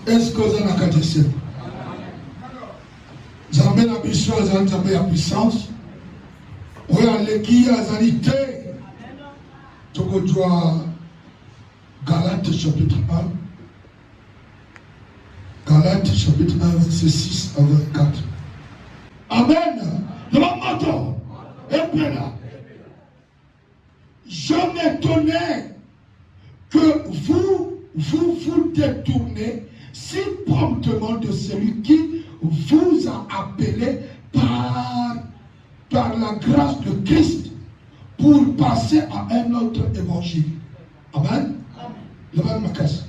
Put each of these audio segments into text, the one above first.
Est-ce que vous avez un question? Zambé na biso azali Zambé ya puissance. Oyo aleki azali te. Tokozwa Galates chapitre 1. Galates chapitre 1, verset 6 à 24. Amen. Le moto. Et bien là. Je m'étonnais que vous détournez si promptement de celui qui vous a appelé par la grâce de Christ pour passer à un autre évangile. Amen. Levez ma caisse.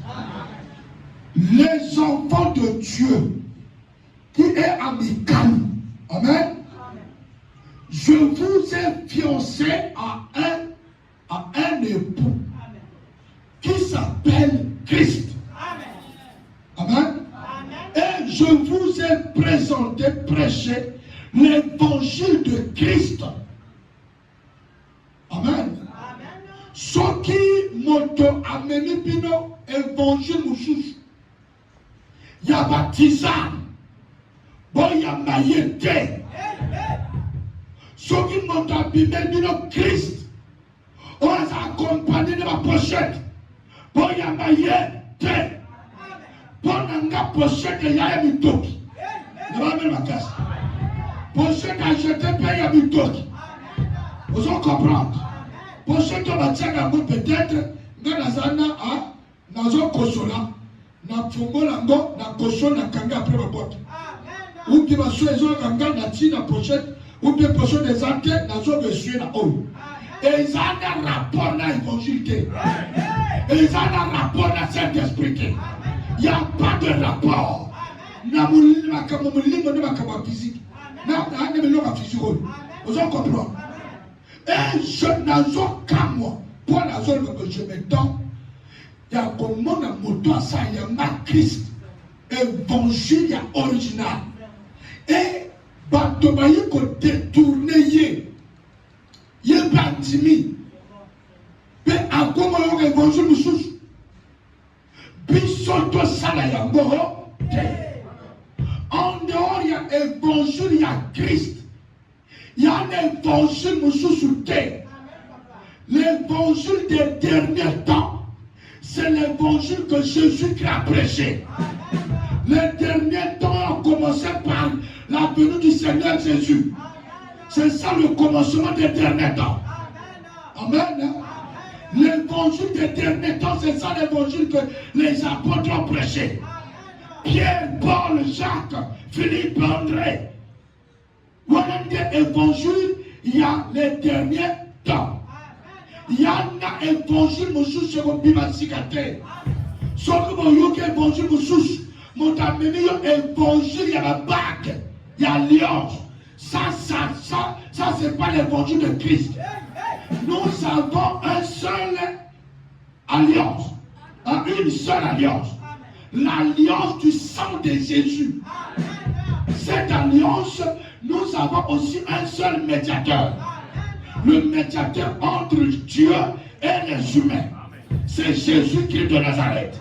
Les enfants de Dieu qui est amical. Amen. Je vous ai fiancé à un époux qui s'appelle Christ. Amen. Et je vous ai présenté, prêché l'évangile de Christ. Amen. Ce qui m'ont amené bino évangile moussous. Il y a baptisé. Bon, il y a maïeté. Ce qui m'ont amené bino Christ. On les a accompagnés de ma pochette. Bon, il y a maïeté. Bon, on a pochette et il y a un mitoki. Ne va pas ma casse. Pochette a jeté, il y a un mitoki. Vous en comprendre. Pochette va tirer peut-être. Nazana a nazo kosola na fungo lango na koso na kanga après ma porte. Ou qui va souhaiter kanga na tina pochette ou bien pochette des anté nazo besoin na haut. Et ils ont un rapport à l'évangile. Et ils ont un rapport à Saint-Esprit. Il n'y a pas de rapport. Na mulima kama mulima ne kama physique. Na ane melonga physique. Vous en comprenez? Et je n'azo comme moi. Pour la zone que je me donne, il y a comme mon moto ça, il y a ma Christ, évangile original. Et Batobaye ko détourné y est bâtimi. Mais à comment on évangile sous Bissoto sala yango. En dehors il y a évangile, il y a Christ. Il y a un évangile sous terre. L'évangile des derniers temps, c'est l'évangile que Jésus a prêché. Les derniers temps ont commencé par la venue du Seigneur Jésus. C'est ça le commencement des derniers temps. Amen. L'évangile des derniers temps, c'est ça l'évangile que les apôtres ont prêché. Pierre, Paul, Jacques, Philippe, André. Voilà des évangiles, il y a les derniers temps. Il y a un évangile moussous sur le bimasikate. Sauf que mon évangile moussous, mon ami, évangile, il y a la bague, il y a l'alliance. Ça, c'est pas l'évangile de Christ. Nous avons un seul alliance, une seule alliance. L'alliance du sang de Jésus. Cette alliance, nous avons aussi un seul médiateur. Le médiateur entre Dieu et les humains. C'est Jésus-Christ de Nazareth.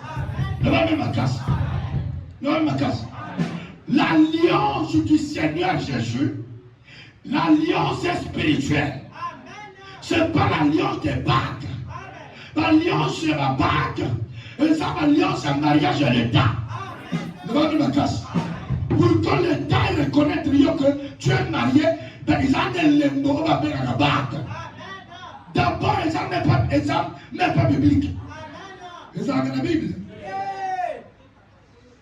L'alliance du Seigneur Jésus, l'alliance est spirituelle. Ce n'est pas l'alliance des bagues. L'alliance c'est la bague. Et ça, l'alliance c'est le mariage de l'État. Pour que l'État reconnaisse que tu es marié, ils ont des lembo avec la bague. D'abord, ils n'ont pas biblique. Ils ont la Bible.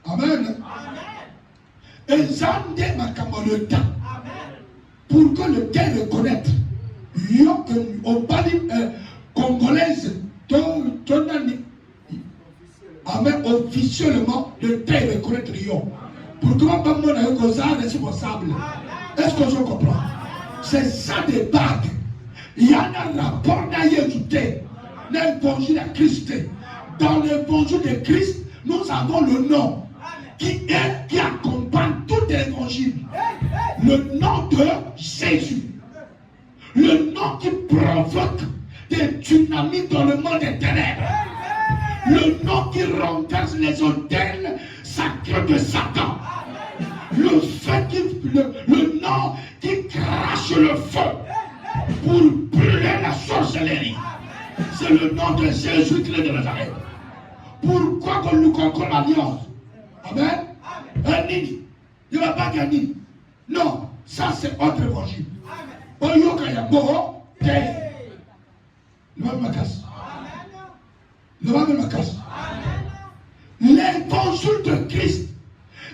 Amen. Ils ont des macamoletas. Pour que le terre reconnaisse. Au Bali congolaise, Amen, officiellement, le terre reconnaître Lyon. Pour que mon est responsable. Est-ce que je comprends? C'est ça des bagues. Il y a un rapport d'ajouter l'évangile de Christ. Dans l'évangile de Christ, nous avons le nom qui accompagne tout l'évangile. Le nom de Jésus. Le nom qui provoque des dynamites dans le monde des ténèbres. Le nom qui renverse les autels l'œuvre de Satan. Le feu le nom qui crache le feu pour brûler la sorcellerie. C'est le nom de Jésus-Christ de Nazareth. Pourquoi qu'on nous concorde l'alliance? Amen. Un nid. Il ne va pas gagner. Non, ça c'est autre évangile. L'évangile de Christ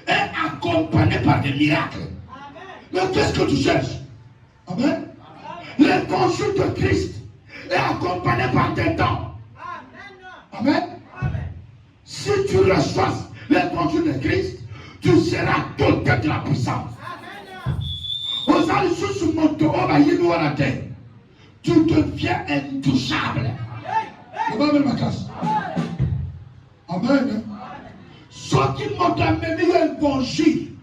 est accompagné par des miracles. Mais qu'est-ce que tu cherches? Amen. L'évangile de Christ est accompagné par des dons. Amen. Si tu reçois l'évangile de Christ, tu seras doté de la puissance. Tu deviens intouchable. Amen. Ceux qui m'ont amené l'évangile,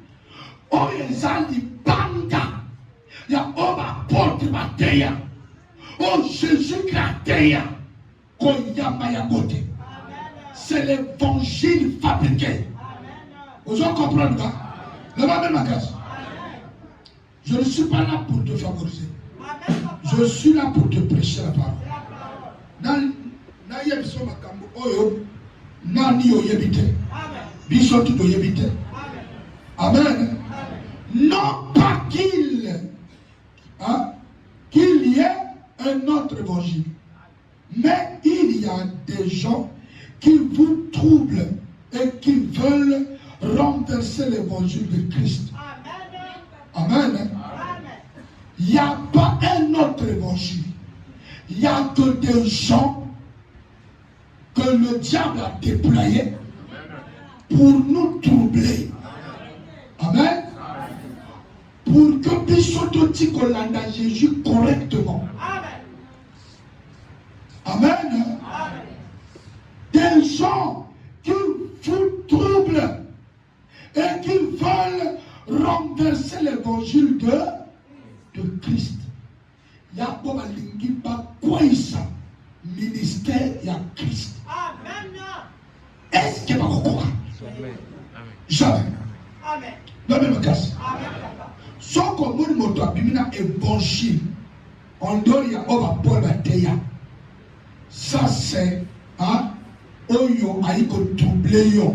oh, ils ont dit banda. Il y a Oba porte Matéa. Oh, Jésus Christ. C'est l'évangile fabriqué. Vous en comprenez pas? Je ne suis pas là pour te favoriser. Je suis là pour te prêcher la parole. Amen. Non pas qu'il y ait un autre évangile, mais il y a des gens qui vous troublent et qui veulent renverser l'évangile de Christ. Amen. Il n'y a pas un autre évangile. Il n'y a que des gens que le diable a déployés pour nous troubler. Amen. Pour que Bissototti Kolanda Jésus correctement. Amen. Des gens qui vous troublent et qui veulent renverser l'évangile de Christ. Il y a pas quoi ça ministère il y a Christ. Est-ce qu'il va croire? Jamais. Amen. Non mais me casse. Sans qu'on me montre un évangile, on doit y avoir Paul Matéa. Ça c'est Oyo aïko troublé yo.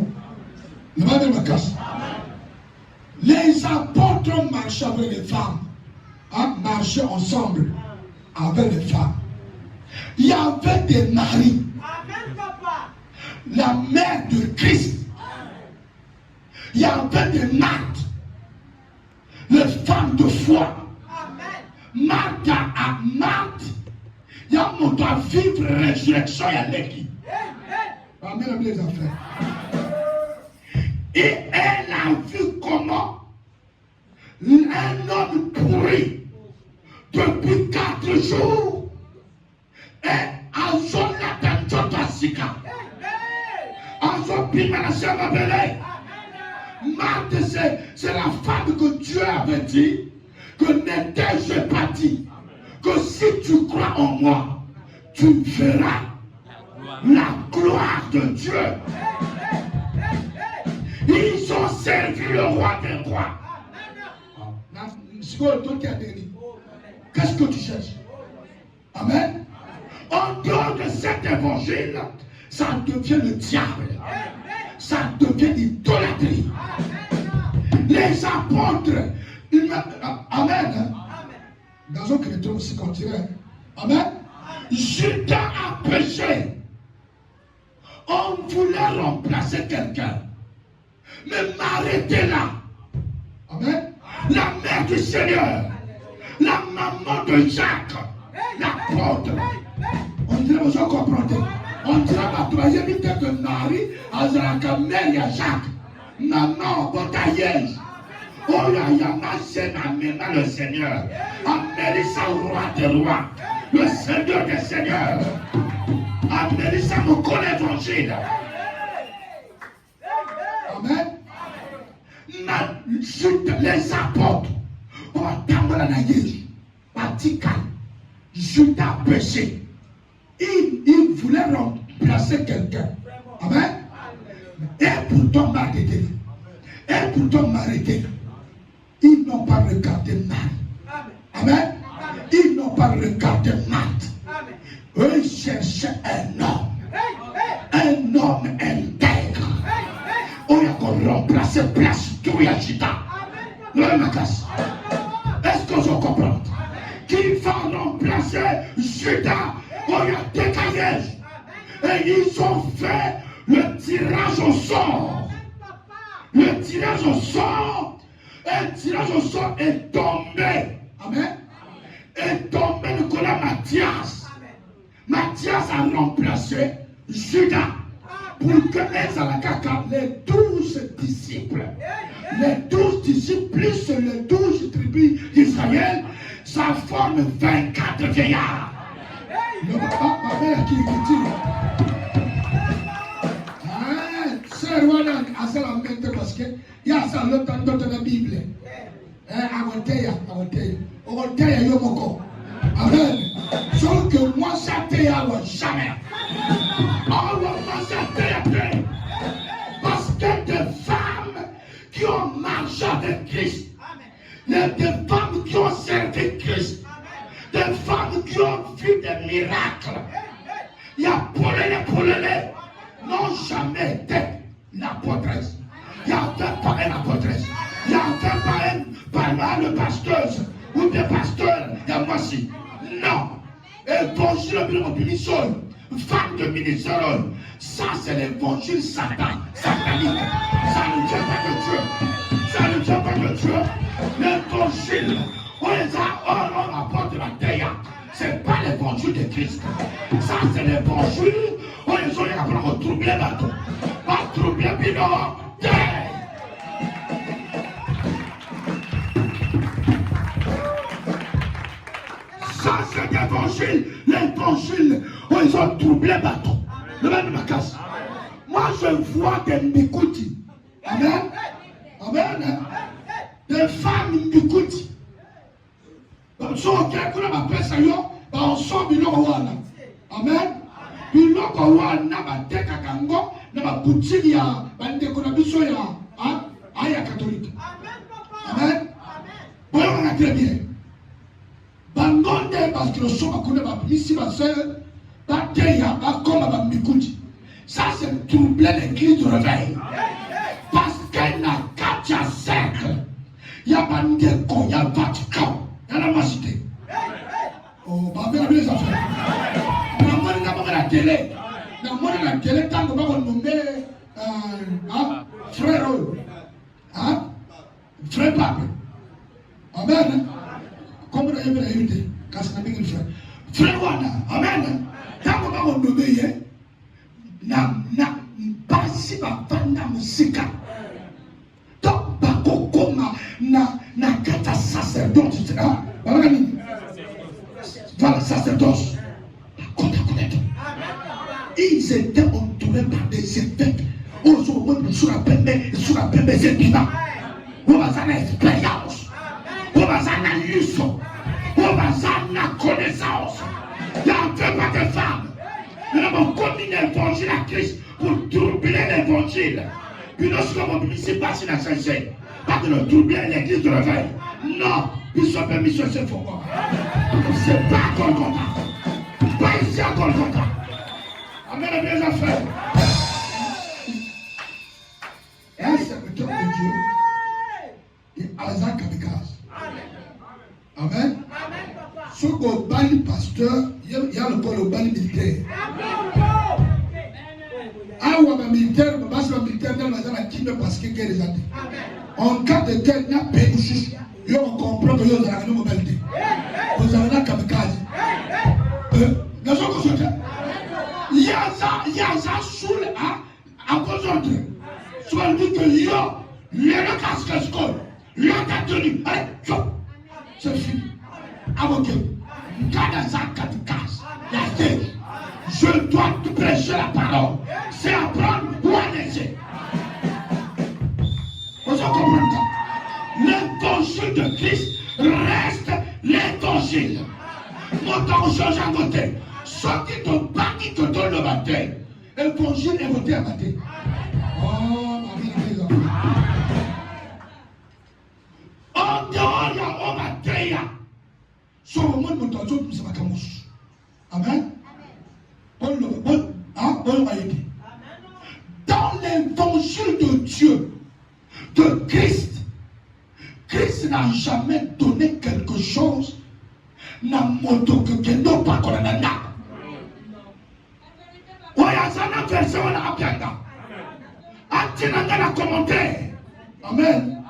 Le mal me casse. Les apôtres marchaient avec les femmes. Marchaient ensemble avec les femmes. Il y avait des maris. Amen, papa. La mère de Christ. Il y avait des Marthe. Les femmes de foi. Amen. Marthe à Marthe. Il y a mon doigt vivre résurrection et l'équipe. Amen, les affaires. Et elle a vu comment un homme pourri depuis 4 jours et à son attention tassika. À son pimenachem appelé. Marthe, c'est la femme que Dieu avait dit que n'étais-je pas dit que si tu crois en moi, tu verras la gloire de Dieu. Ils ont servi le roi des rois. Qu'est-ce que tu cherches? Amen. En dehors de cet évangile, ça devient le diable. Ça devient l'idolâtrie. Les apôtres, amen. Dans un chrétien aussi continent. Amen. Judas a péché. On voulait remplacer quelqu'un. Mais Marie était là. Amen. La mère du Seigneur. La maman de Jacques. L'apôtre. On dirait, vous en comprenez. On dirait la troisième idée de Marie, Azaraka, mère et Jacques. Maman, Botaïej. Oh, il y a ma scène à le Seigneur. Amenez ça au roi des rois. Le Seigneur des seigneurs. Amenez ça au con évangile. Amen. Les apôtres, on attend la naïve, Judas a péché. Il voulait remplacer quelqu'un. Amen. Et pourtant, Marthe était là. Et pourtant m'arrêter. Ils n'ont pas regardé mal. Amen. Ils n'ont pas regardé mal. Eux, ils cherchaient un homme intègre. On a remplacé place Touyachita. Est-ce que je comprends? Qui va remplacer Judas? On a décaillé. Et ils ont fait le tirage au sort. Le tirage au sort. Un tirage au sort est tombé. Amen. Est tombé Nicolas Mathias. Mathias a remplacé Judas. Pour que les 12 disciples, les 12 disciples plus les 12 tribus d'Israël, ça forme 24 vieillards. Le ma mère qui dit, c'est voilà, à ça la mente parce que il y a ça le temps de la Bible. Agoteya yomoko. Amen. Sauf que moi ça te jamais. Parce que des femmes qui ont marché avec Christ, des femmes qui ont servi Christ, des femmes qui ont vu des miracles, il y a Paulé, n'ont jamais été l'apôtresse. Il y a fait par une apôtresse. Il y a fait par le pasteur ou des pasteurs. Il y a moi aussi. Non. Évangile de l'obéissance. Femme de ministère, ça c'est l'évangile satanique. Ça ne vient pas de Dieu. Ça ne vient pas de Dieu. L'évangile, on apporte la terre. Ce n'est pas l'évangile de Christ. Ça c'est l'évangile. On les a pour troubler bateau. Pas troubler bidon. Ça c'est l'évangile. L'évangile. Ils ont troublé bateau. Le même ma casse. Moi je vois des Mbikuti. Amen. Amen. Des femmes Mbikuti. Donc, on appelle ça, on sort du Wana. Amen. Du Wana, on a Kakango, on a boutique, on a biso ya catholique. Amen. Oui, on a très bien. Bangonde, parce que le son a connu ici, ma soeur. Ça c'est troubler l'église du réveil. Parce qu'elle n'a qu'à cercle. Il y a pas de con, il y a Vatican. Il y a la cité. Oh, bah, bien les affaires. On a la télé. On a la télé tant qu'on va nommer frère. Frère Pape. Amen. Comme on a invité. Quand c'est un frère. Frère Wana. Amen. Tant qu'on va nommer, na basi bavanda musika. Donc bakokoma na kata sacerdoce. Voilà, sacerdoce. Ils étaient entourés par des évêques. Aujourd'hui, sur la pembe, c'est divin. On va en expérience. On va en leçon. On va en connaissance. Il n'y a pas de femmes. Nous avons commis l'évangile à Christ pour troubler l'évangile. Puis nous sommes ici passés dans ce sens. Pas de nous troubler l'église de réveil. Non, ils sont permis sur ce fond. C'est pas à Golgotha. Pas ici à Golgotha. Amen, mes affaires. Et un serviteur de Dieu, il est Alazan Kamikaze. Amen. Ce qu'on bali pasteur, il y a le corps, le bali militaire. Ah ouais, ma militaire, ma base militaire, dans la qui me passe que les années. En cas de guerre, il y a pays, on comprend que vous avez une mobilité. Vous avez un kamikaze. Dans ce côté, il y a ça sous à vos ordres. Soit le dit que le casque scole, le catholique, allez, c'est fini. Avocat, je dois te prêcher la parole. C'est apprendre ou à laisser. Vous comprenez ça? L'évangile de Christ reste l'évangile. Mon temps change à voter. Ceux qui te donnent le baptême, l'évangile est voté à baptême. Oh, ma vie, les enfants. Amen. Dans l'évangile de Dieu, de Christ, Christ n'a jamais donné quelque chose na moto que kendo pa konana. Oya sana verset wana apyanga. Atina ngana commentaire. Amen.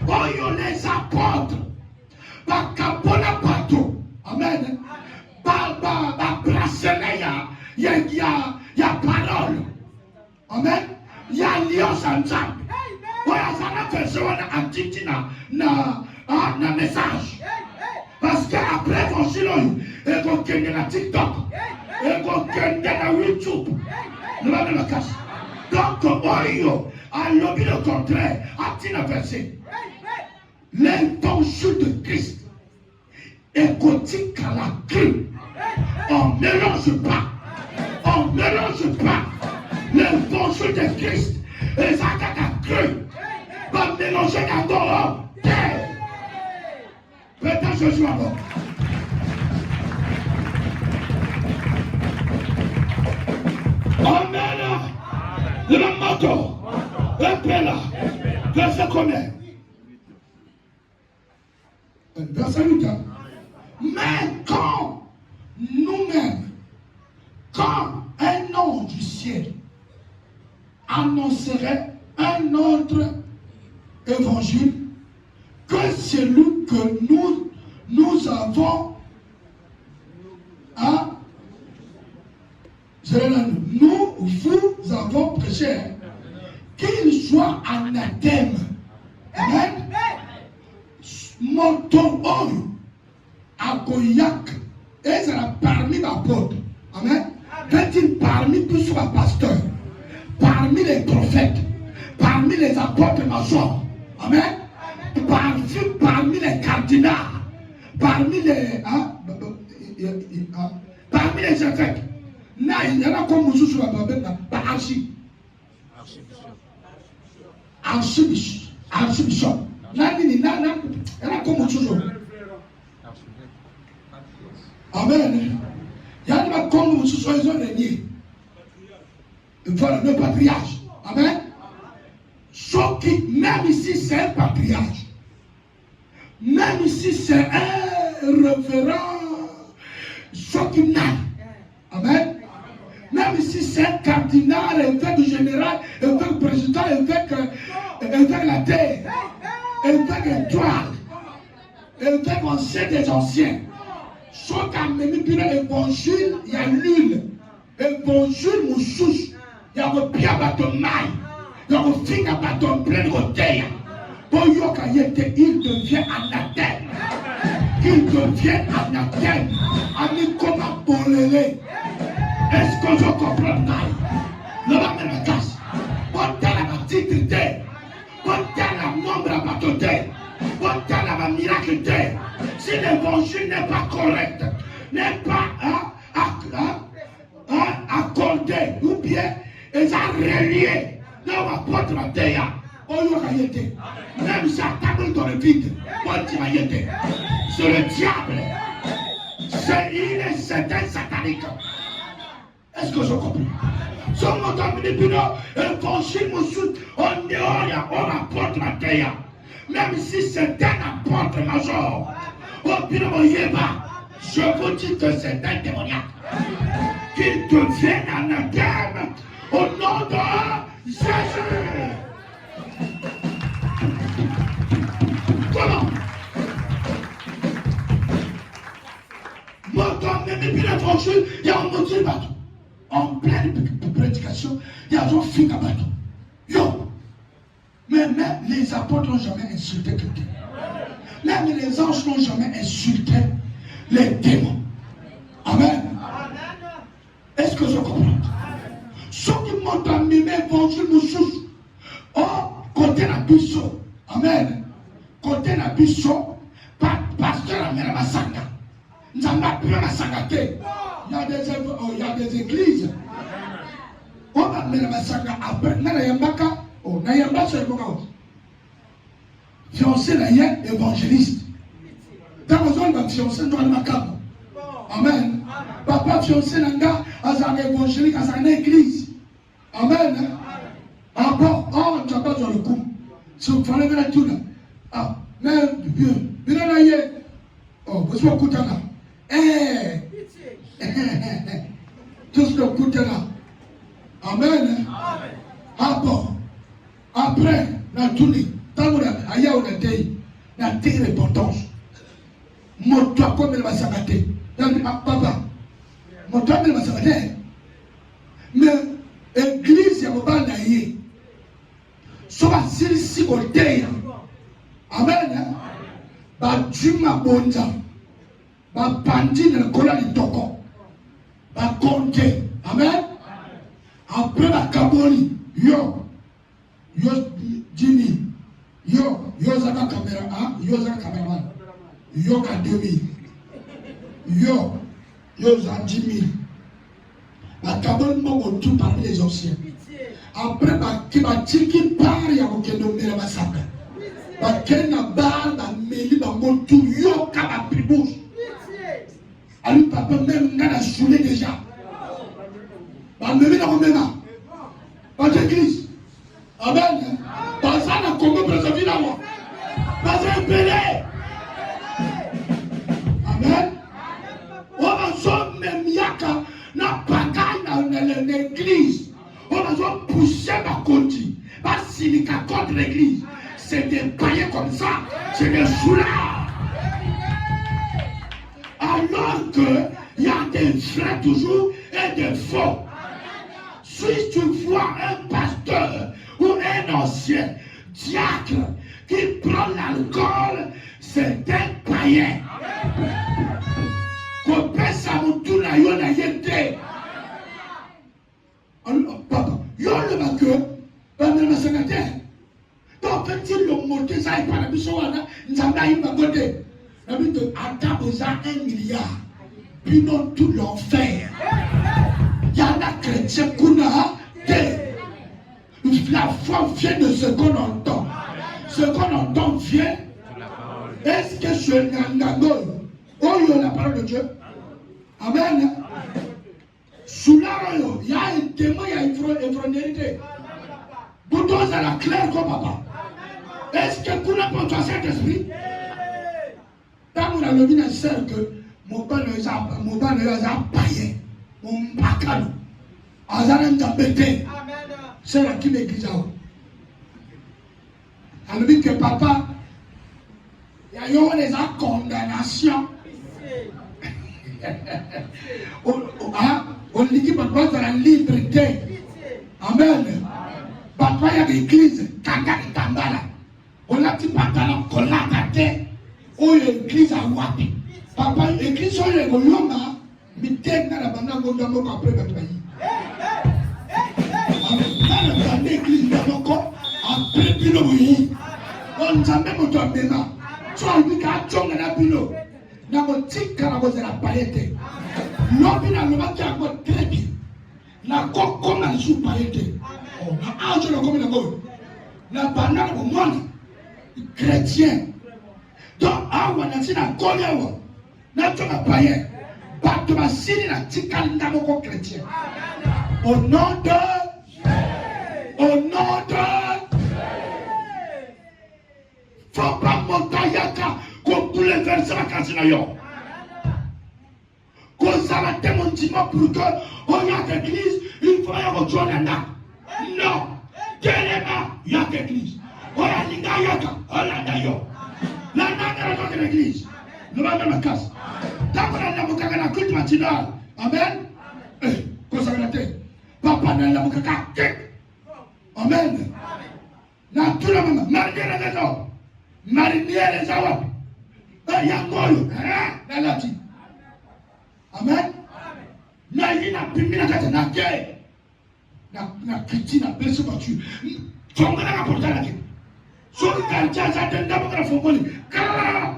Oyo les apôtres bakapona pato. Amen. Ba brasserie ya parole. Amen. Ya alliance ensemble. Oya sana verset wana atitina na message. Parce qu'après l'évangile, il faut qu'il y ait TikTok, il faut qu'il y ait YouTube. Donc, à l'objet le contraire, à tina verset, l'évangile de Christ est quotique à la crue. On ne mélange pas. On ne mélange pas l'évangile de Christ et ça à la crue. Pas mélanger d'abord. Peut-être je suis encore. Amen. Le moto. Un peu là. Verset combien? Verset 8. Mais quand nous-mêmes, quand un ange du ciel annoncerait un autre évangile que celui que nous avons nous vous avons prêché, qu'il soit anathème. Amen. Monton à Goyak, et ça a parmi l'apôtre. Amen. Peut-il parmi tous les pasteurs, parmi les prophètes, parmi les apôtres majors. Amen. Parmi les cardinaux, parmi les évêques, il y en a comme nous sur la archibishop. Il y en a comme nous. Amen. Il y en a comme nous sur les régniers. Voilà le patriarche. Amen. Sauf que même ici c'est un patriarche. Même ici c'est un révérend Sokinal. Amen. Même ici c'est un cardinal, évêque général, évêque président, évêque la terre, évêque étoile, évêque ancien des anciens. Sauf qu'à même l'évangile, il y a l'une. Évangile moussouche. Il y a le pied à ton maille. Il y a le fin à ton plein côté. Il devient anathème. Il devient anathème. Ami comment bolélé. Est-ce que je comprends ça? Le va me la casse. Portez la petite terre. Portez la nombre à bateau terre. Portez la miracle terre. Si l'évangile n'est pas correct, n'est pas accordé, ou bien ils ont relié, là on va porter la terre. Même si la table dans le vide, c'est le diable. Il est certain satanique. Est-ce que je comprends? Si on entend l'évangile, on dehors, on apporte la terre. Même si c'est un apôtre major, je vous dis que c'est un démoniaque. Qu'il devienne anathème au nom de Jésus. Comment? Moi, quand même, depuis l'évangile, il y a un motif bateau. En pleine prédication, il y a un film à bateau. Yo! Mais même les apôtres n'ont jamais insulté quelqu'un. Même les anges n'ont jamais insulté les démons. Amen. Est-ce que je comprends? Ceux qui m'ont amené l'évangile nous souffrent. Oh, côté la bicho. Amen. Côté la bicho, pasteur amène ma sanga. Nous avons pris ma sanga. Il y a des églises. On va mettre ma sanga après. Oh, n'ayamba c'est le cas. Fiancé n'a rien évangéliste. Dans la zone de fiancé, nous allons à Amen. Papa fiancé nanga azan évangélique azan église. Amen. Ah bon, oh, tu n'as pas dans le coup. Si vous fallait venir tout là. Ah, mais bien là, oh, vous êtes écouté là. Tous le côté là. Amen. Ah bon. Après, la tournée, tant qu'on a ailleurs on a été, la repentance. Mon toi comme il va s'arrêter. Papa, mon toi il va s'arrêter. Mais l'église, il y a pas d'ailleurs. Soit si côté. Amen. Ba juma bonza. Ba pandi na kola litoko. Ba konte. Amen. Après la kaboli, yo Jimmy, yo zaka caméra, hein, yo zaka caméraman, yo ka 2000, yo zaka 10 000. La kaboli m'a tout parmi les anciens. Après, qui part, il y a aucun nom de la massacre. Qui n'a pas mêlé dans mon tout, yo ka ma pribouche. Alors, papa, même, n'a la soulé déjà. Bah, même dans mon ménage. Pas d'église. Amen. Parce que le Congo préserve la voix. Parce que belé. Amen. On va se même yaka na pagaille dans l'église. On va se pousser ma conti. Parce qu'il y a contre l'église. C'est des païens comme ça. C'est des soulards. Alors qu'il y a des vrais toujours et des faux. Si tu vois un pasteur ou un ancien diacre qui prend l'alcool, c'est un païen. Qu'on peut s'amoutou na yon a yente. Papa, yon le vainqueur, pas même la secrétaire. Donc, quand il le monte, ça est pas la bisoana, nous avons eu ma côté. La vie de Adam besoin 1 milliard. Puis non tout l'enfer. Il y en a chrétiens qu'on a des. La foi vient de ce qu'on entend. Ce qu'on entend vient. Est-ce que je n'engago? Oh, il y a la parole de Dieu. Amen. Sous l'arroyo, il y a un témoin, il y a une fraternité. Pour toi, c'est la claire comme papa. Est-ce que vous n'avez pas cet esprit? Quand vous avez vu que mon père ne a pas païen. Mon bacalo. Azaran d'embêter. C'est là qui m'église. Alors dit que papa, il y a eu des condamnations. On dit que papa dans la liberté. Amen. Papa il y a l'église. Kanga et Tambala. On a dit papa là, qu'on l'a gâté. Oh l'église a wapi. Papa l'église on est au Yoma. Mais dès que la bande a gagné après le pays. Dans l'église de mon corps, après le pays, on s'en met mon toit de main. Tu as vu qu'à Tchong et la Pilo, dans mon tic, quand on a la paillette, l'homme n'a pas qui a très bien. La coque comme un sous paillette. Ah, je le comme la bonne. La banane au monde, chrétien. Donc, ah, on a dit la colère, n'a pas paillette. Pas de ma signe, la tic, n'a pas chrétien. Au nom de au nom de faut pas monter yaka qu'on bouleverse la casinayon qu'on s'arrête mon dimanche pour que on y a l'église il faut y avoir non téléma y a l'église on a l'inga yaka on a d'ailleurs la nana de l'église nous va même casse d'abord la mukaka la culte matinale amen consacré papa n'a la mukaka. Amen. Na tout le monde, marier les maisons, marier les awap. Yangoyo, na lati. Amen. Na yina pimi na kata na ke. Na kiti na beso batu. Tonga na porta la ke. So ka jaza tenda bakara fongoli. Kara.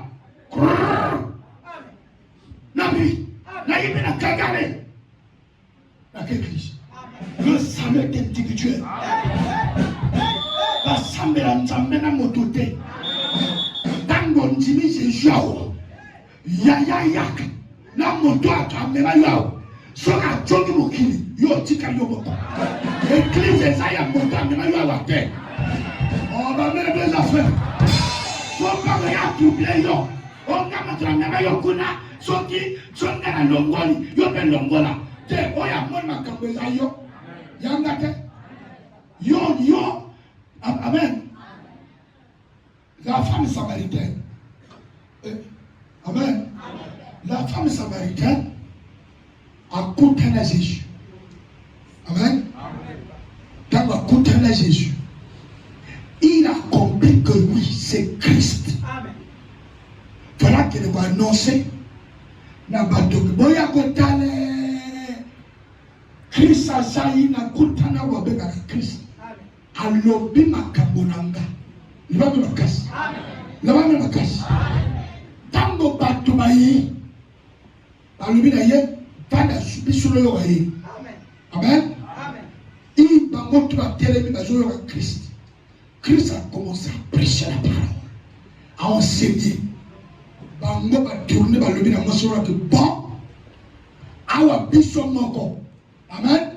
Na bi. Na yimi na kagale. Na ke Christ. Le salut individuel. La sambela nzambena motote. Tango njimi se jao. Ya yak. na moto akamema yo soka jogi mokili yo tika yo boko église ezaya moto amema yo awate on va mettre des affaires faut pas rien troubler yo on a matramema yo kuna soki songa na longoli yo pe longola te oya mon makambo ezayo yanga te yo amen. La femme samaritaine. Amen. La femme samaritaine a coûté à Jésus. Amen. Quand a coûté à Jésus, il a compris que oui, c'est Christ. Amen. Voilà qu'il va annoncer. Christ a saï na kutana wabega Christ. Alobi makabonanga. Levame makasi. Levame makasi. Tango batumayi. Alobi na ye. Pada bisolo yo ye. Amen. Amen. Il bango tu vas télémi bazo yo Christ. Christ a commencé à prêcher la parole, à enseigner. Bango ba tourner balobi na mosoro que bon. Awa biso moko. Amen.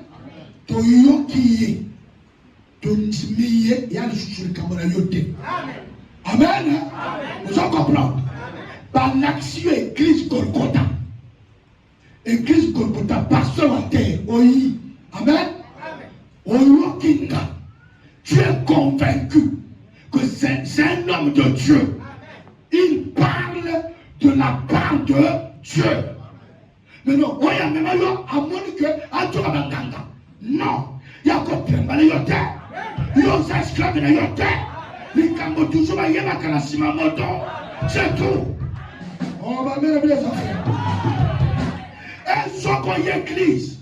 To yo kiye. Il y a des choses qui sont Amen. Vous en comprenez? Par l'action église Golgotha. Église Golgotha, pasteur à terre. Oui. Amen. Oyokinga. Tu es convaincu que c'est un homme de Dieu. Il parle de la part de Dieu. Mais non, oya même yo amoni que atura banganga. Non. Il y a quoi de yote. Yo esclave na yote. Likambo toujours ba yema kana sima moto. C'est tout. On va mettre les affaires. Et ce qu'on y église.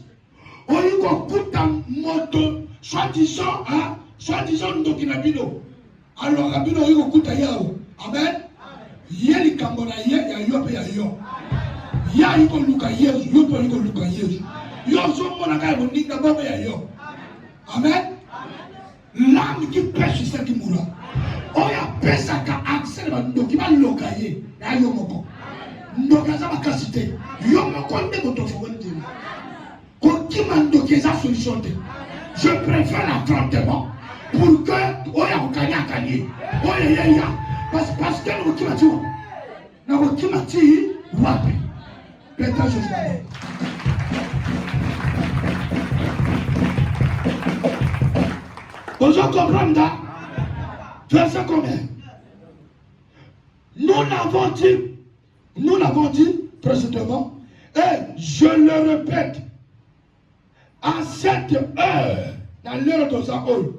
On y kuta moto soi-disant ndokina. Alors rabino y kuta yao. Amen. Ye likambo na ye ya yo pe ya yo. Ya yuko luka Yesu, yo pe yuko luka Yesu. Yo so mona ka boninga baba ya yo. Amen. L'âme qui pêche, c'est qui mourra. Oya pesa ka accès ba ndoki ba lokaye ya yo moko. Ndoka za bakasite. Yo moko ndeko to fobone te. Ko ki man ndoki za solution te. Je préfère l'affrontement pour que oya okanya kanye. Oya ya. Parce que no ki mati wo. Na ko ki mati wapi. Peut-être je sais. Vous comprenez? Verset combien? Nous l'avons dit précédemment, et je le répète, à cette heure, dans l'heure de Saül,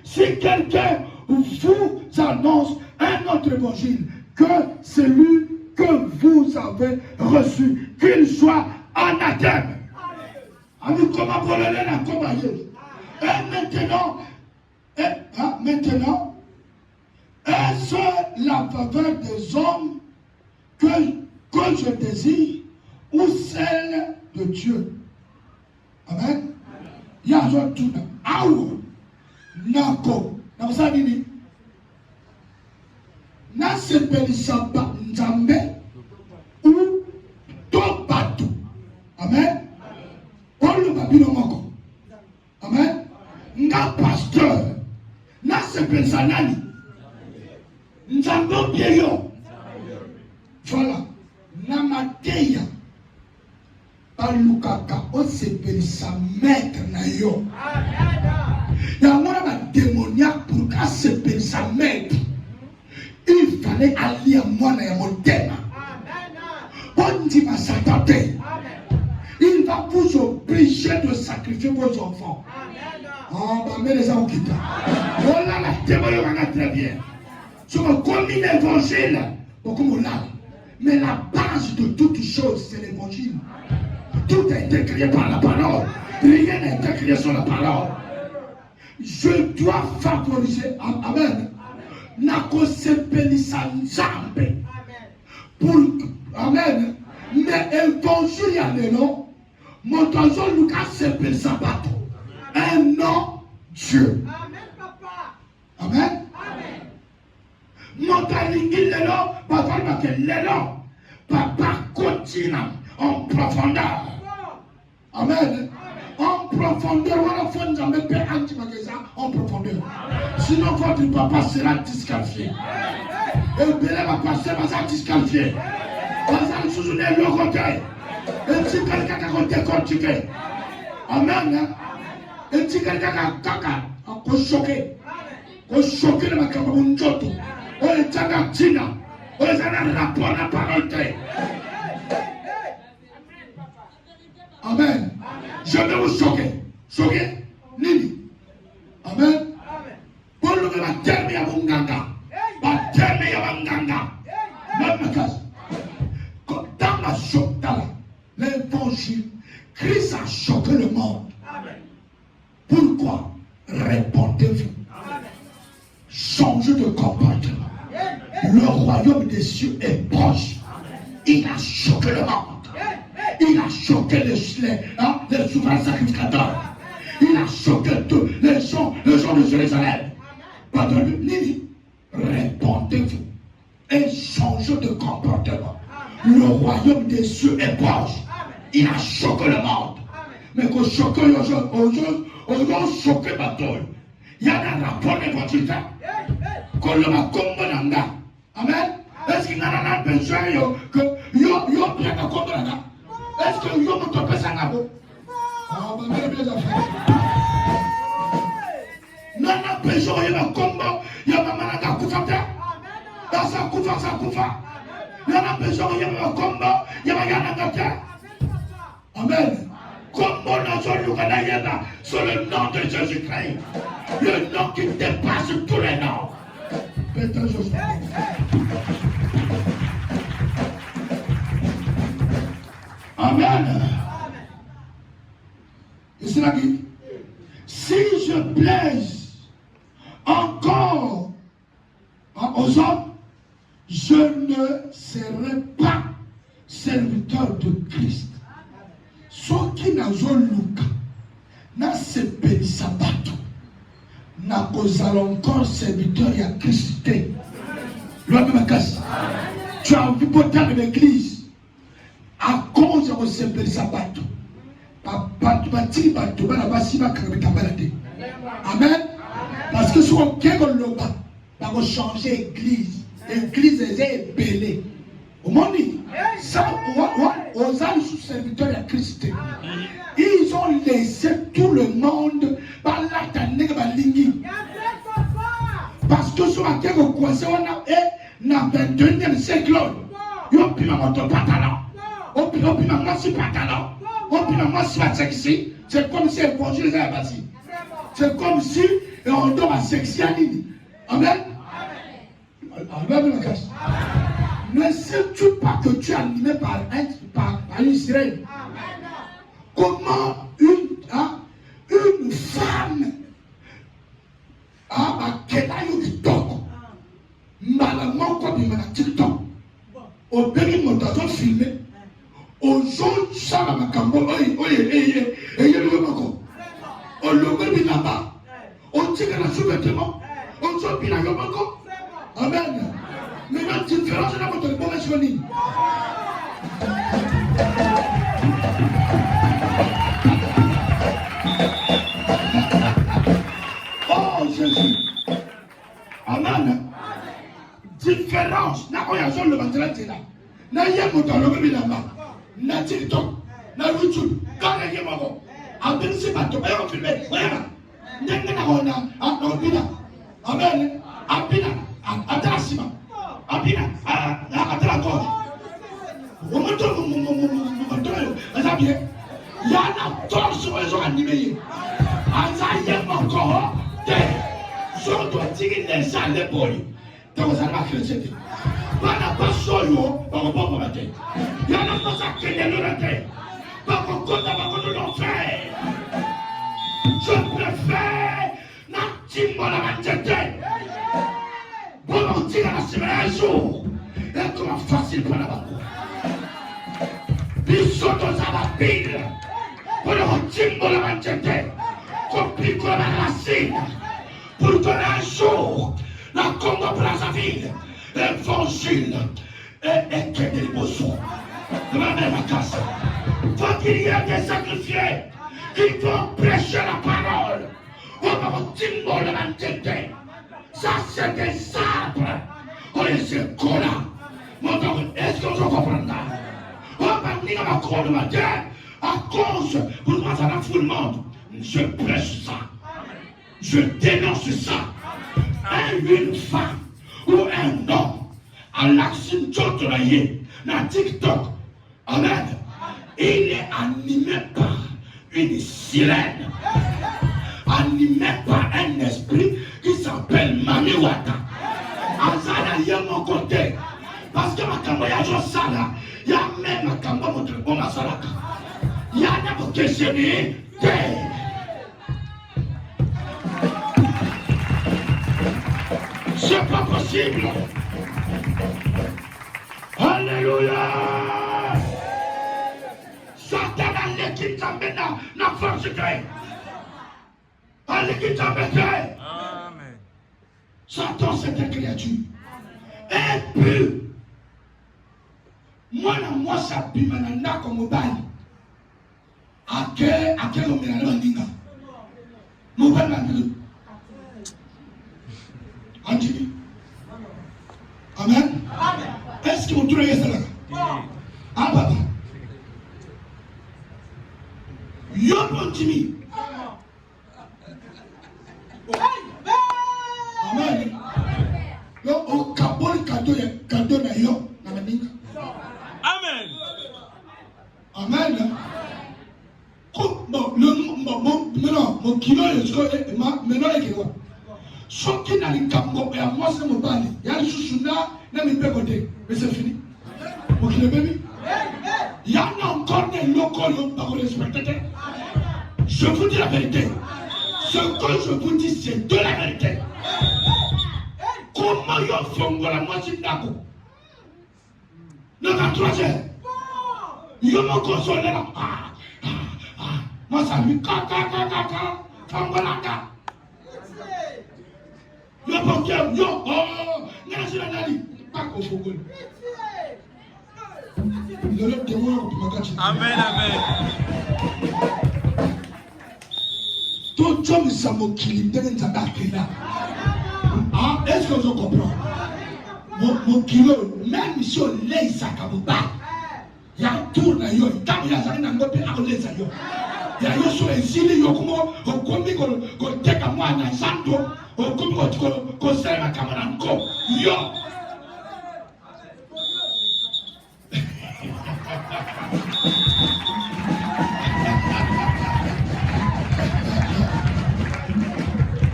si quelqu'un vous annonce un autre évangile que celui que vous avez reçu, qu'il soit anathème. Amis, comment pour le lait accompagner? Et maintenant, est-ce la faveur des hommes que je désire ou celle de Dieu? Amen. Il y a un tout. Aou, nako, nabasabini. Na sepelisamba nzambe ou topatu. Amen. Olu babino moko. Amen. Nga pasteur na sepelisa nani nzambe obieyo. Voilà. Na mateya balukaka osepelisa maître na yo. Yango na ba démoniaque pour ka sepelisa maître. Il fallait allier mwana ya motema. On dit ma satanté. Il va vous obliger de sacrifier vos enfants. Oh, bah, mais les gens qui t'ont. Oh là, la témoignage va très bien. Sur le commun évangile, beaucoup de là. Mais la base de toutes choses, c'est l'évangile. Tout a été créé par la parole. Rien n'a été créé sur la parole. Je dois favoriser. Amen. Nako sepelisa nzambe. Pour. Amen. Mais évangile, il y a le nom. Mon tonton Lucas sepelisa bateau. Un nom Dieu. Amen, papa. Amen. Amen. Montalingi lelo, papa make lelo. Papa continue en profondeur. Amen. En profondeur, voilà, faut nous amener en profondeur. Sinon, votre papa sera disqualifié. Et Bélé va passer, va disqualifié. On va se souvenir de l'autre côté. Et si quelqu'un a décortiqué. Amen. Et si quelqu'un a choqué. On choqué le macaron Joto. On est à Tina. On est à la rapport à la parole. Amen. Je vais vous choquer. Choquer Nini. Amen. Pour le la terme ya munganga. La terme ya munganga. Dans la choc, dans l'évangile, Christ a choqué le monde. Pourquoi? Répondez-vous. Changez de comportement. Le royaume des cieux est proche. Il a choqué le monde. Il a choqué les souverains sacrificateurs. Il a choqué tous les gens de Jérusalem. Pardonnez-lui. Répondez-vous et changez de comportement. Le royaume des cieux est proche. Il a choqué le monde. Mais qu'on choque les gens, on choqué le bateau. Il y a un rapport de votre temps. Qu'on le m'a combattu. Amen. Est-ce qu'il y a un besoin que yo bien à comprendre? Est-ce que yo me topé ça n'a pas? Ah, ben bien ça fait. Nana besoin il y a un combat, il y a un manaka kufata. Dans sa kufa. Nana besoin il y a un combat, il y a un manaka. Amen. Combat dans son Uganda sur le nom de Jésus-Christ. Le nom qui dépasse tous les noms. Amen. Et c'est là qui, si je plaise encore aux hommes, je ne serai pas serviteur de Christ. Ceux qui n'ont pas n'a sepelisa bato, n'a causé encore serviteur à Christ. Tu as envie de porter de l'église à cause de sepelisa bato. Amen. Parce que si on va changer l'église, l'église est belle. Au monde, aux âmes sous-serviteurs de Christ, ils ont laissé tout le monde par la Tanega. Parce que sur la terre, on est dans le 21e siècle. Ils ont pris mon pantalon. On pris mon pantalon. On pris mon sexy. C'est comme si l'évangile est passé. C'est comme si on doit sexualiser. Amen. Amen. Ne sais-tu pas que tu es animé par Israël? Comment une femme qui est dans TikTok, malamment comme il m'a TikTok, au pays montant filmé, aux gens ça va m'acambo, on le met là-bas, on tire la sous-vêtement, on s'en pile à Yomako. Amen. Mais la différence est dans votre mauvaise famille. Oh Jésus. Amen. Différence. Na oyazon le bandelete là. Na yemoto le bébé là-bas. Na TikTok. Na YouTube. Quand il y a mon aben se bato. On filme. Voilà. N'engana ona. Abina. Amen. Abina. Atasima. Abina, à gorge. On me donne, il y a un torse sur les gens animés. Azaïe encore, je dois tirer les gens les boys. Donc, ça va créer. Pas la passion, par rapport à la tête. Il y a un pas ça qui est la tête. Par contre, l'enfer. Je préfère la team à la tête. Volontiers à la semaine un jour. Et comment facile pour la bas. Ils sont dans la pile. Pour le retirer pour la manchette. Compliquer la racine. Pour que un jour, la Congo Brazzaville, l'évangile, et qu'il y ait des besoins. Faut qu'il y ait des sacrifiés qui vont prêcher la parole. Ça, c'est des arbres. On est est-ce que vous comprenez? À cause, pour moi, ça fout le monde. Je prêche ça. Je dénonce ça. Une femme ou un homme à l'action dans TikTok. Amen. Il est animé par une sirène. Animé par un esprit qui s'appelle Maniwata. Azala y a mon côté. Parce que ma campagne ça là, il y a même ma campagne de bon masalaka. Il y a un questionné. C'est pas possible. Alléluia. Satan a l'équipe t'amène dans force de Dieu. À l'équipe t'amène. Amen. Satan c'est une créature. Et puis, moi ça bimana comme bali. Ake lo mena ndinga. Mo ba na ndinga. Anjini. Amen. Est-ce que vous trouvez ça là? Ah papa. Yo Antimi. Amen. Yo o kabol cadeau na yo na ndinga. Amen. Amen. Mon kilo est maintenant ce qui n'a pas de à moi, c'est mon bali. Il y a des choses n'a même pas côté. Mais c'est fini. Mon kilo baby. Il y en a encore des locaux par les spectateurs. Je vous dis la vérité. Ce que je vous dis, c'est de la vérité. Comment ils font la moitié d'accord? Le 23e. Ils m'ont consolé là. Moi, ça lui Fangolaka. Yo, pas au Fogol. Amen, amen. Tout homme s'amokili, est-ce que vous comprenez? Mon kilo, même si on laisse ça comme ça, il y a un tour dans yo, il y a un peu de il y a sur les îles, il y a comme teka moi na santo, comme ko sera ma camarade encore. Yo.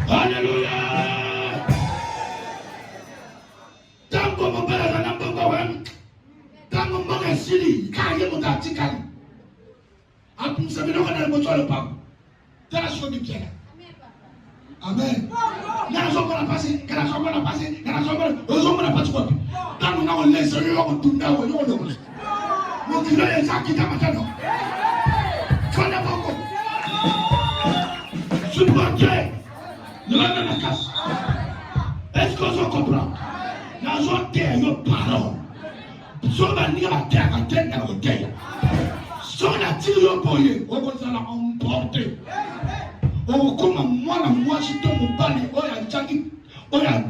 Alléluia. Tango mo bala na mbongo wen. Tango mo ka sili, ka ye mo ta tikali. Vous savez, nous avons le pape. C'est la chose du Pierre. Amen. Nous avons la passé, nous avons la passé, nous avons la passé. Quand nous avons laissé, nous avons tout dans le monde. Mon kilo est ça qui t'a maintenant. Quand la banque. Je vois Dieu. Nous avons la casse. Est-ce que vous comprenez? Nous avons terre, nos parents. Nous avons la terre à terre dans le terre. Si on a tiré au boyer, on va s'en emporter. On comme moi, je suis mon pali, on a un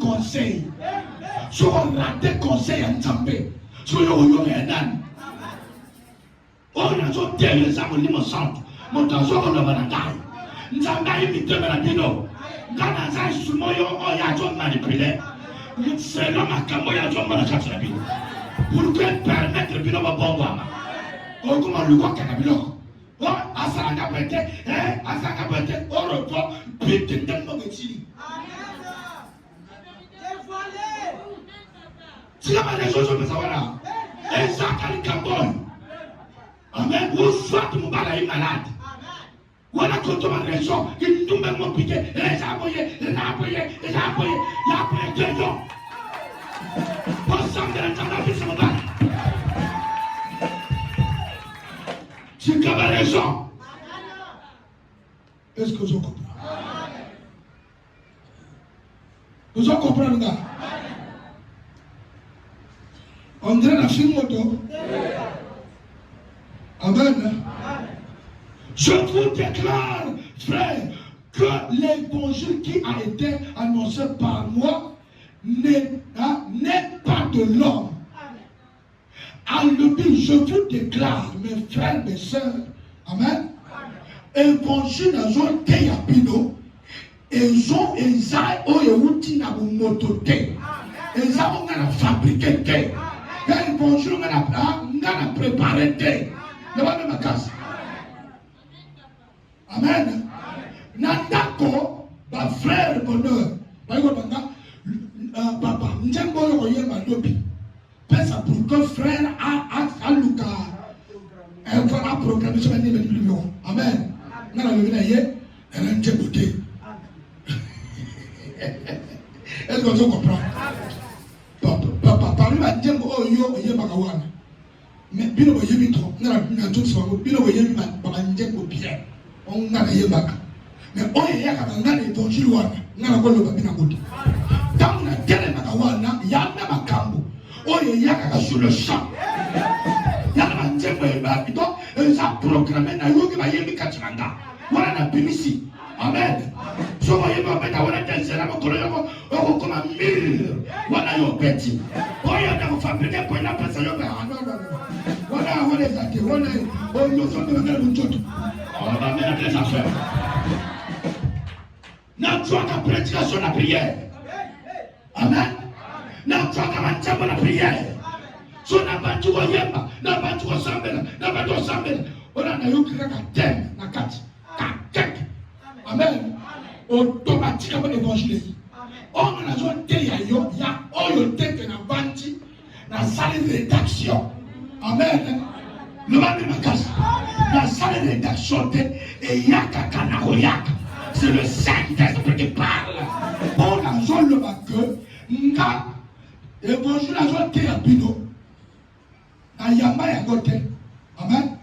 conseil. Si on a des conseils à Nzambé, si on a un âne, on a des âmes au centre. Mon temps, on a un âne. Nzambé, il me la bino. Quand on a un sumoyo, on a un manipulé. C'est l'homme à Kamoya, on a un bino. Pour permettre le bino à bon. Oh, comment le voit Canabilo? Oh, Asanga Pete, Asanga Pete, au repos, puis tu n'aimes pas me dire. Si la manière chose, je peux savoir là. Et ça, quand il cambogne. Amen. Ou soit mon balai est malade. Ou on a contre ma raison, il nous met mon piqué, et les a appuyés, les a appuyés, les a appuyés, il a appuyé 2 ans. Ensemble de l'intendant, c'est mon balai. C'est comme raison. Est-ce que vous comprenez? Vous comprenez, gars? On dirait la film moto. Amen. Je vous déclare, frère, que l'évangile qui a été annoncé par moi n'est pas de l'homme. Alors, je vous déclare, mes frères, mes soeurs, amen. Évangile dans un théapino, ils ont Esaïe ou Yehouti na mototé. Esaïe on a fabriqué té. Évangile on a préparé té. Ne va pas me casser. Amen. Nandako, ma frère bonheur, papa, n'jembo yoye madobi. Pensa pour que frère a Luka, elle va programmer ce matin de Amen. Nana le vina yé, elle a un djemboté. Est-ce que vous comprenez? Papa, parmi ma djembo yo yé magawana. Mais bino bo yé mitro, nana tout ça, bino bo yé papa djembo bien. On a yé baga. Mais on y a quand on a l'évangile wana, nana ko loba bina ngoti. Tant on a télé magawana, yana makambo. On y a quand sur le champ. Yana djembo yeba bito, ça programmé na yogi ba yemi katimanga. Wana na bimisi. Amen. So wa yeba beta wana tensera ko yoko comme 1000. Wana yo petit. Oya na ko fabriquer pour la personne yo ba. Wana zaki, wana on yo so de na mtoto. On va mettre les affaires. N'entre prédication la prière. Amen. N'entre la prière. So na bantu wa yemba, na bantu wa sambela, na bantu wa sambela. Ona na yoki kaka tem na kati. Kakek. Amen. Automatiquement l'évangile. On a besoin de yo, ya oyo tete na banti na salle de rédaction. Amen. Le mal de ma casse. La salle de rédaction et yaka kanakoyaka. C'est le Saint-Esprit qui parle. On a besoin de que nga évangile a besoin de rapide. Na yamba ya gote. Amen.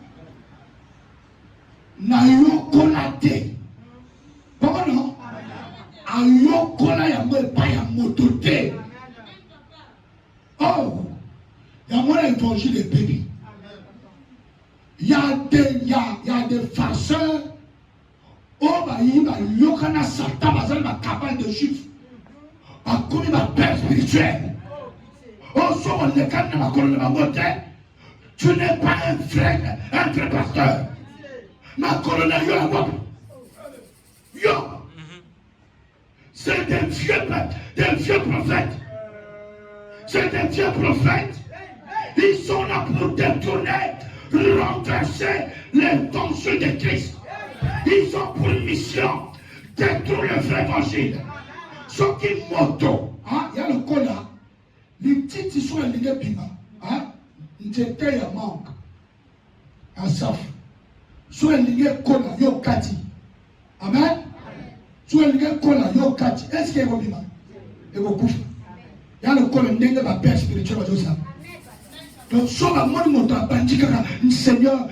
Na yokolate. Pourquoi non? A yokola yamba pa ya motote. Oh, il y a mon évangile est béni. Il y a des farceurs. Oh, il y a Satan, ma cabane de chiffres. A commis ma père spirituelle. Oh, sur le cadre de ma colonne de ma motte, tu n'es pas un frère, un vrai pasteur. Ma colonne, yo la voix. Yo. C'est des vieux prophètes. C'est des vieux prophètes. Ils sont là pour détourner, renverser les tonsures de Christ. Ils ont pour mission détruire le vrai évangile. Ce qui moto, il y a le cola, les petits sont les bima, n'était ya manque, un saf, soit les cola, yo kati, amen, soit les cola, yo kati, est-ce qu'il y a un bima, et beaucoup, il y a le cola, n'est pas père spirituel à Joseph. Donc, soit la mode monta, bandikaka, Seigneur,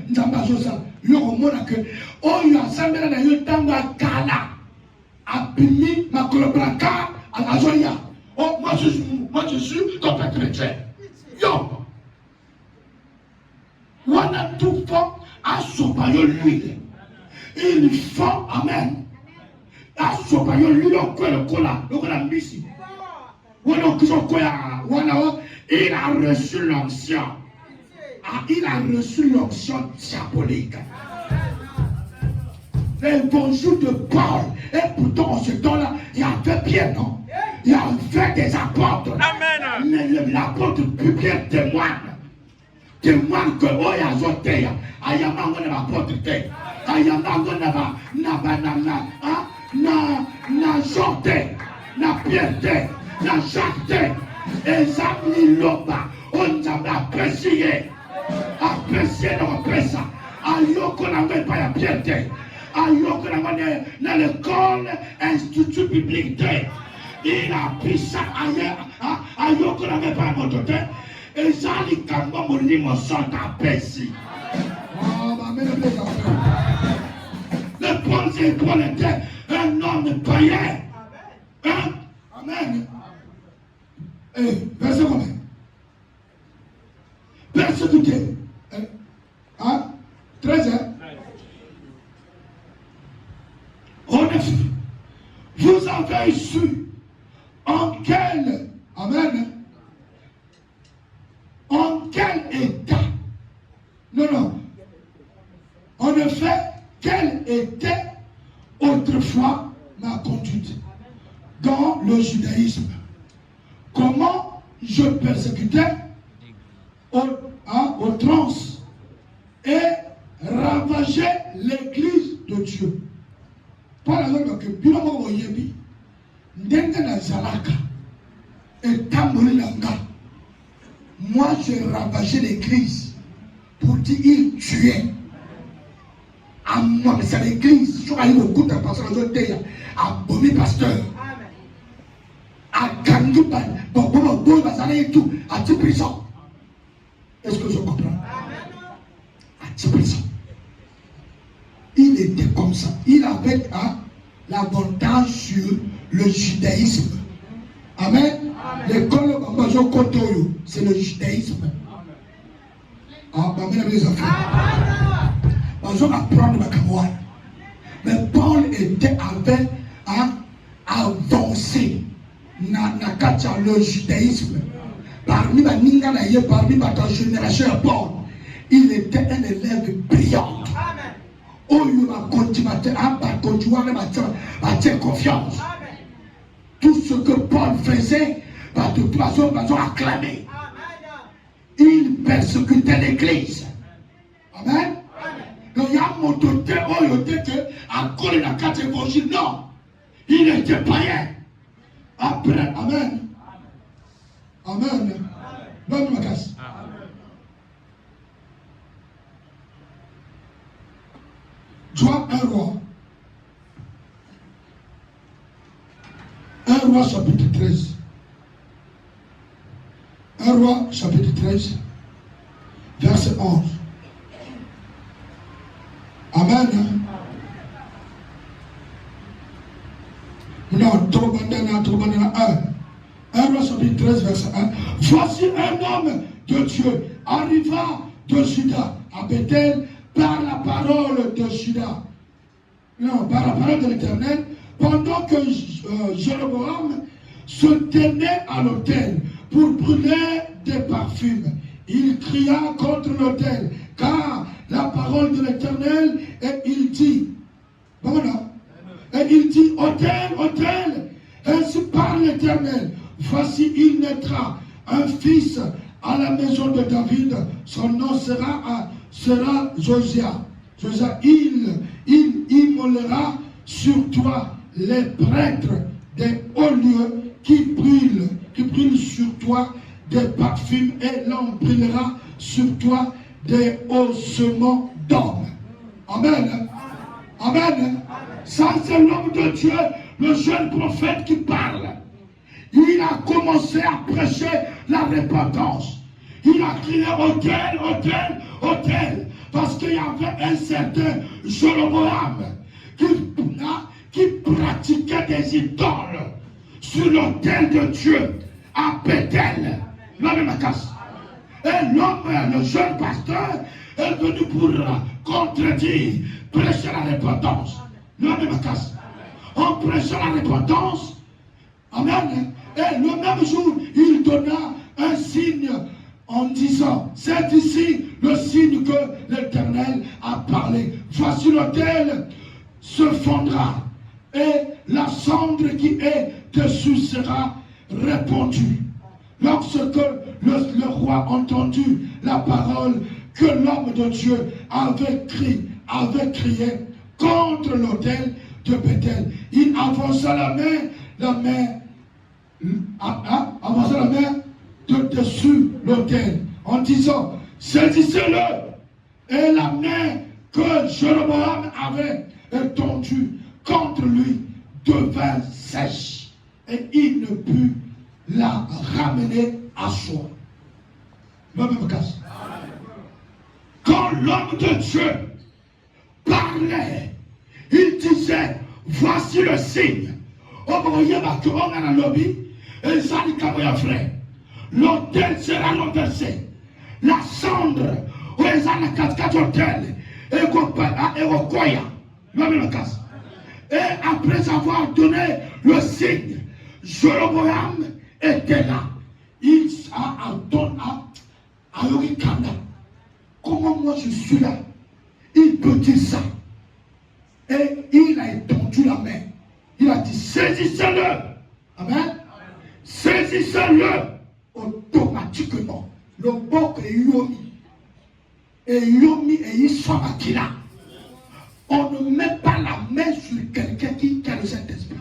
Nzamba Joseph. Yo komona que oyo asambela na yo tanga kala abimi makolobraka azoya. Oh, moi je suis ton père chrétien. Yo wana tout fort à sopayo l'huile. Il faut amen. À sopayo l'huile au kola mbisi. Wana kiso koya wana il a reçu l'onction. Il a reçu l'onction diabolique. L'évangile de Paul. Et pourtant, en ce temps-là, il y avait bien, non? Il y avait des apôtres. Amen. Mais l'apôtre public témoigne. Témoigne que, oh, il y a zoté. Il y a un apôtre. Il y a na joté, na piété, na jacté. Et ça, il l'a on a apprécié. Apprécié dans ça. Ayoko n'avait pas la piété. Ayoko n'avait dans l'école institut biblique. Il a pris ça ailleurs. Ayoko n'avait pas mon côté. Et ça, il a mon livre sans apprécié. Le premier Paul était un homme païen. Amen. Verset combien? Persécuté. vous avez su en quel, amen, en quel état, non, en effet, quelle était autrefois ma conduite dans le judaïsme. Comment je persécutais aux trans et ravageais l'église de Dieu. Par exemple, que Bilomo Oyebi, Ndengana Zalaka et Tambolilanga, moi j'ai ravagé l'église pour dire il tuait. À moi, mais c'est l'église. Je suis allé au coup d'un pasteur, à Bomi Pasteur. À Kanduban, bon, et tout, à 10 prison. Est-ce que je comprends? À 10 prison. Il était comme ça. Il avait l'avantage sur le judaïsme. Amen. L'école Bambajo Kotoyo, c'est le judaïsme. Ah, les enfants. Bambajo apprendre ma camoine. Mais Paul avait avancé dans le judaïsme. Parmi ta génération, Paul, il était un élève brillant. Oh, il a continué à confiance. Tout ce que Paul faisait, de toute façon, acclamé. Il persécutait l'église. Amen. Donc, il y a un mot de à cause de la carte évangile. Non, il était païen. Après, amen. Amen. Bonne ma casse. Joie un roi. Un roi chapitre 13. Un roi chapitre 13. Verset 11. Amen. Non, trop bandana, 1 roi chapitre 13, verset 1. Voici un homme de Dieu arriva de Juda à Bethel par la parole de Juda. Non, par la parole de l'Éternel, pendant que Jéroboam se tenait à l'autel pour brûler des parfums. Il cria contre l'autel, car la parole de l'Éternel, et il dit, et il dit, autel, autel, ainsi parle l'Éternel, voici il naîtra un fils à la maison de David, son nom sera Josia. Il immolera sur toi les prêtres des hauts lieux qui brûlent sur toi des parfums, et l'on brûlera sur toi des ossements d'hommes. Amen. Amen. Ça, c'est l'homme de Dieu, le jeune prophète qui parle. Il a commencé à prêcher la repentance. Il a crié autel, autel, autel. Parce qu'il y avait un certain Jéroboam qui pratiquait des idoles sur l'autel de Dieu à Bethel. L'homme ma casse. Et l'homme, le jeune pasteur, est venu pour contredire, prêcher la repentance. L'homme ma casse. En prêchant la repentance, amen. Et le même jour, il donna un signe en disant, c'est ici le signe que l'Éternel a parlé. Voici l'autel se fondra et la cendre qui est dessus sera répandue. Lorsque le roi entendu la parole que l'homme de Dieu avait crié contre l'autel de Bethel, il avança la main de dessus l'autel en disant, saisissez-le. Et la main que Jéroboam avait étendue contre lui devint sèche et il ne put la ramener à soi. Quand l'homme de Dieu parlait, il disait, voici le signe. L'autel sera renversé. La cendre, et après avoir donné le signe. Jéroboam était là. Il a Yorikanda. Comment moi je suis là? Il peut dire ça. Et il a étendu la main. Il a dit, saisissez-le. Amen. Saisissez-le. Automatiquement. Le bok est yomi. Et yomi et isfamakila. On ne met pas la main sur quelqu'un qui a le Saint-Esprit.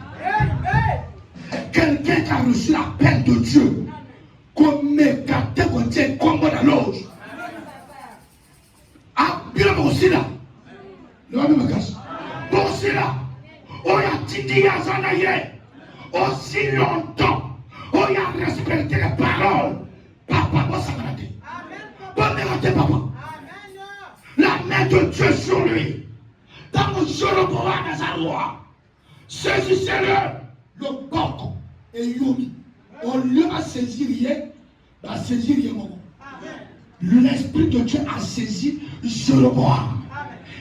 Quelqu'un qui a reçu la peine de Dieu. Comme gâté qu'on tient comme dans la loge. Ah, bien aussi là. Le même casse. Aussi là. On a dit à Zanaye. Aussi longtemps. On a respecté les paroles. Papa, moi ça m'a raté. Bon, mais raté, papa. La main de Dieu sur lui. Dans le Jéroboam dans sa loi. Saisissez-le. Le coq et Yomi. On lui a saisi rien. Va saisir rien. L'Esprit de Dieu a saisi Jéroboam.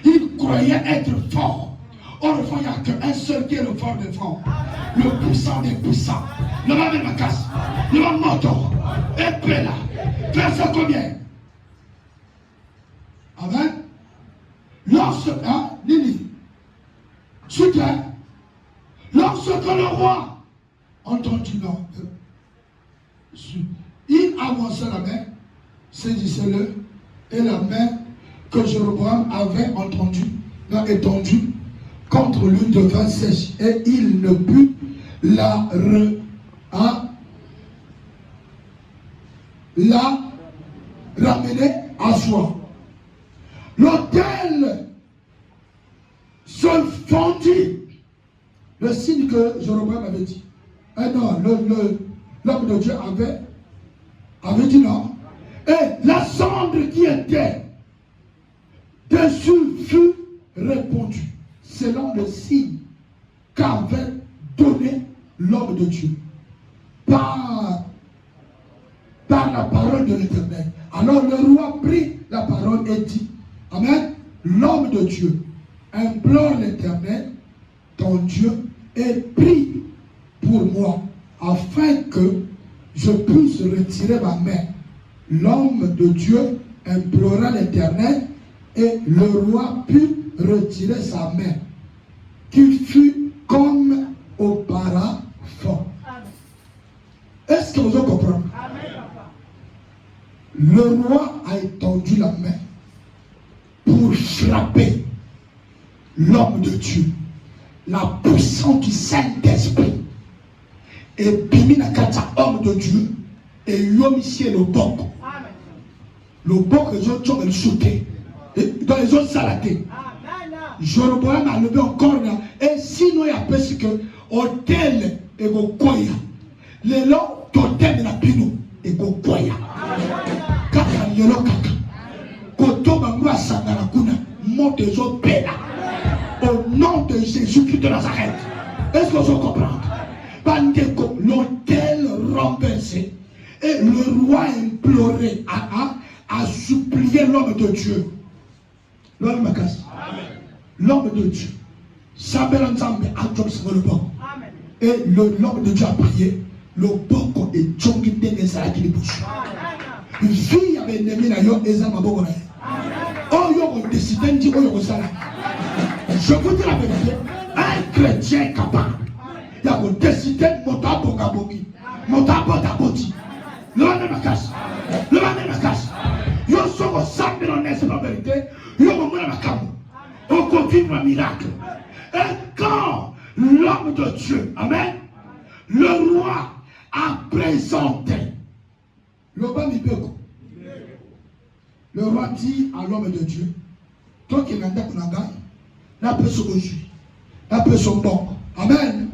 Il croyait être fort. Or, il n'y a qu'un seul qui est le fort des forts. Le puissant des puissants. Le même macasse. Le même moto. Et puis là. Verset combien? Amen. Lorsque, Nini, soudain, lorsque le roi entendit non, il avança la main, saisissez-le, et la main que Jéroboam avait étendue contre l'une devint sèche, et il ne put la ramener à soi. L'autel se fondit. Le signe que Jéroboam avait dit. Eh non, l'homme de Dieu avait dit non. Et la cendre qui était dessus fut répandue selon le signe qu'avait donné l'homme de Dieu par la parole de l'Éternel. Alors le roi prit la parole et dit, Amen, l'homme de Dieu implore l'Éternel, ton Dieu, et prie pour moi, afin que je puisse retirer ma main. L'homme de Dieu implora l'Éternel, et le roi put retirer sa main, qui fut comme auparavant. Est-ce que vous en comprenez? Le roi a étendu la main pour frapper l'homme de Dieu, la puissance du Saint-Esprit. Et Bimina Kata, homme de Dieu, et Yomisie le bok. Le bok, les autres ont le sauté. Dans les autres salatés. Jéroboam a levé encore là. Et sinon, il y a parce que hôtel et go koya. Les lots totem na pino et go koya. Kaka yelo kaka. Koto bangwa sangara kuna. Mot des autres pena. Au nom de Jésus-Christ de Nazareth. Est-ce que vous comprenez? L'hôtel renversé. Et le roi a imploré, a supplié l'homme de Dieu. L'homme de Dieu. L'homme de Dieu. Et l'homme de Dieu a prié. Le boko et Tchongi Dene Saraki de Bouche. Une fille avait une amie d'ailleurs, Eza Mabogona. Oh, yo, décidé de dire, oh, yo, ça. Je vous dis la vérité. Un chrétien capable. Il a décidé de monter à Bogabogi. Monter à Botaboti. Le monde me casse. Le monde me casse. Yo, so, ça, mais on est, c'est la vérité. Yo, on me casse. On confirme un miracle. Et quand l'homme de Dieu, amen, le roi a présenté le roi dit à l'homme de Dieu, toi qui n'as pas de aujourd'hui, n'a pas son bon, amen,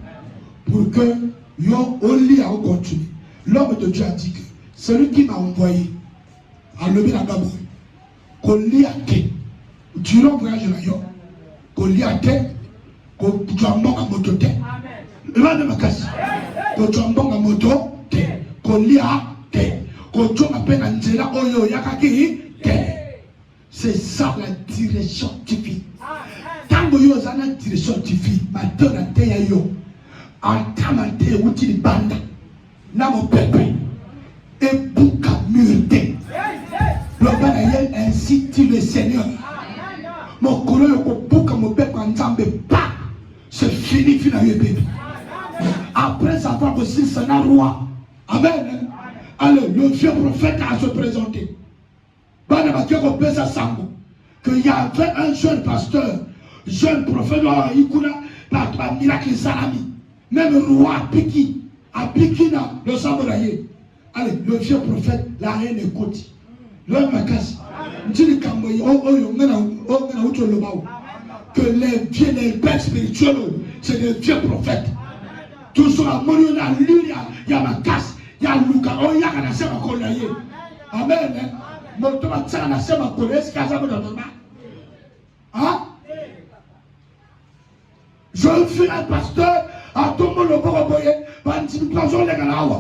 pour que yo oli a continué. L'homme de Dieu a dit que celui qui m'a envoyé à lever la gamme, qu'on lit à thé, durant le voyage là, qu'on lit à thé, qu'on jambon à moto thé. Loin de ma casse. Qu'on jambon à moto thé. Qu'on lit à thé. Qu'on jambon à peine à Nzela Oyo Yakaki thé. C'est ça la direction divine. Tant que vous avez la direction divine, maintenant la thé yo. Antamante utili banda. Na mon peuple. Et bouka murte. L'obanaye ainsi dit le Seigneur. Mon colo yoko bouka mon peuple en tambe pas. C'est fini, bébé. Après avoir reçu son roi. Amen. Alors, le vieux prophète a se présenté. Qu'il y avait un jeune pasteur, jeune prophète, miracle salami. Même le roi à Pikina, le samouraï. Allez, le vieux prophète, la reine écoute. L'homme m'a cassé. Que les pères spirituels, c'est des vieux prophètes. Tout ça, il y a ma casse, il y a Luka, il y a un assemblée à Kolaye. Amen. Mon tour à ça, un assemblée à Kolaye, c'est qu'à ça, hein? Je suis un pasteur, à tout le monde, le bon boyer, pas une petite planche, les gars.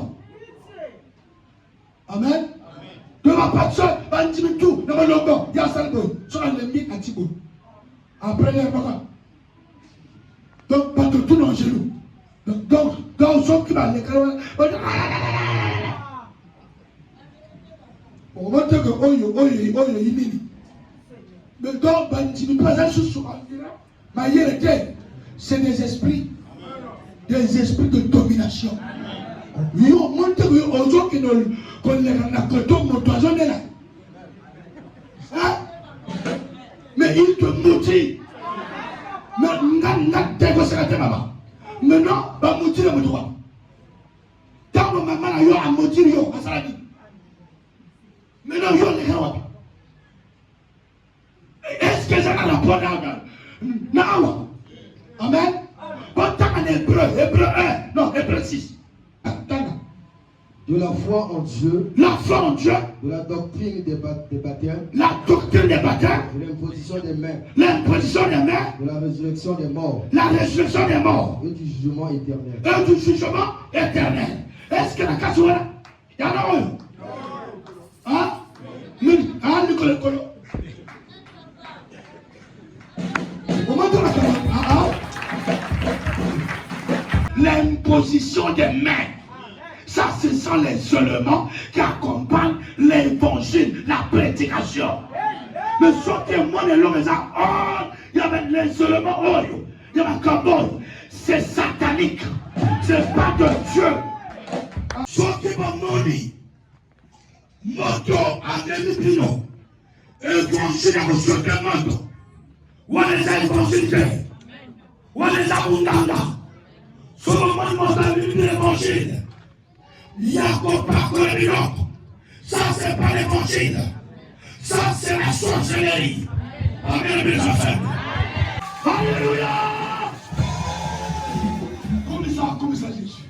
Amen. De ma pasteur, pas une petite tout, dans mon logo, il y a ça, sur un ennemi à Thibaut. Après, les gars. Donc, pas de tout dans le genou. Donc, ceux qui va les carottes, on va dire que mais donc, tu ne peux pas c'est des esprits de domination. Ils ont montré aux gens qui ne là. Mais ils te motivent. Mais non, pas motiver le droit. Tant que maman a motivé, mais non, est-ce que ça n'a pas non. Amen. Pourtant en hébreu 1, non, hébreu 6. De la foi en Dieu. La foi en Dieu. De la doctrine des baptêmes. La doctrine des baptêmes. De l'imposition des mains. L'imposition des mains. De la résurrection des morts. La résurrection des morts. Et du jugement éternel. Et du jugement éternel. Est-ce que la casse est là? Il y en a un. Hein? Ah, Nicolas Colo. Au moment de l'imposition des mains. Ça, ce sont les éléments qui accompagnent l'évangile, la prédication. Mais sortez moi de l'homme, il y avait les éléments, il y avait comme c'est satanique, c'est pas de Dieu. Sortez moi moni, moto à l'évangile, évangile à votre demande. Où est l'évangile? Où est l'abondance? Sur le moment de l'évangile. Jacob par ça c'est pas l'évangile. Ça c'est la sorcellerie. Amen mes enfants. Alléluia. Comme ça Jésus.